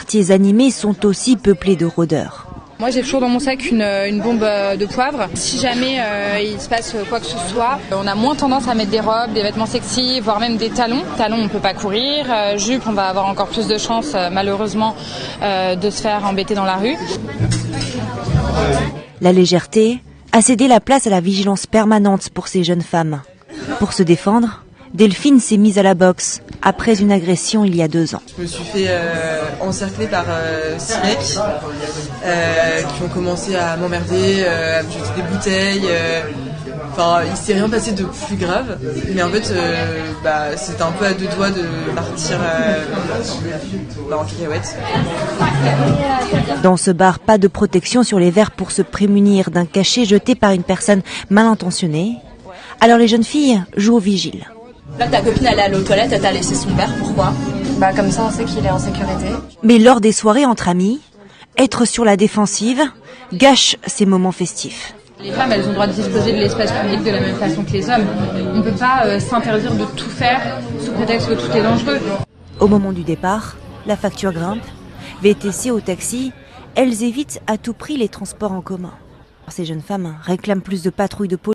quartiers animés sont aussi peuplés de rôdeurs. Moi j'ai toujours dans mon sac une bombe de poivre. Si jamais il se passe quoi que ce soit, on a moins tendance à mettre des robes, des vêtements sexy, voire même des talons. Talons on peut pas courir, jupe on va avoir encore plus de chances malheureusement de se faire embêter dans la rue. La légèreté a cédé la place à la vigilance permanente pour ces jeunes femmes. Pour se défendre, Delphine s'est mise à la boxe après une agression il y a 2 ans. Je me suis fait encercler par 6 mecs qui ont commencé à m'emmerder, à me jeter des bouteilles. Enfin, il s'est rien passé de plus grave, mais en fait, c'était un peu à 2 doigts de partir en cacahuète. Dans ce bar, pas de protection sur les verres pour se prémunir d'un cachet jeté par une personne mal intentionnée. Alors les jeunes filles jouent au vigile. Là, ta copine, elle est allée aux toilettes, elle t'a laissé son verre, pourquoi ? Comme ça, on sait qu'il est en sécurité. Mais lors des soirées entre amis, être sur la défensive gâche ces moments festifs. Les femmes, elles ont le droit de disposer de l'espace public de la même façon que les hommes. On ne peut pas s'interdire de tout faire sous prétexte que tout est dangereux. Au moment du départ, la facture grimpe. VTC ou taxi, elles évitent à tout prix les transports en commun. Ces jeunes femmes réclament plus de patrouilles de police.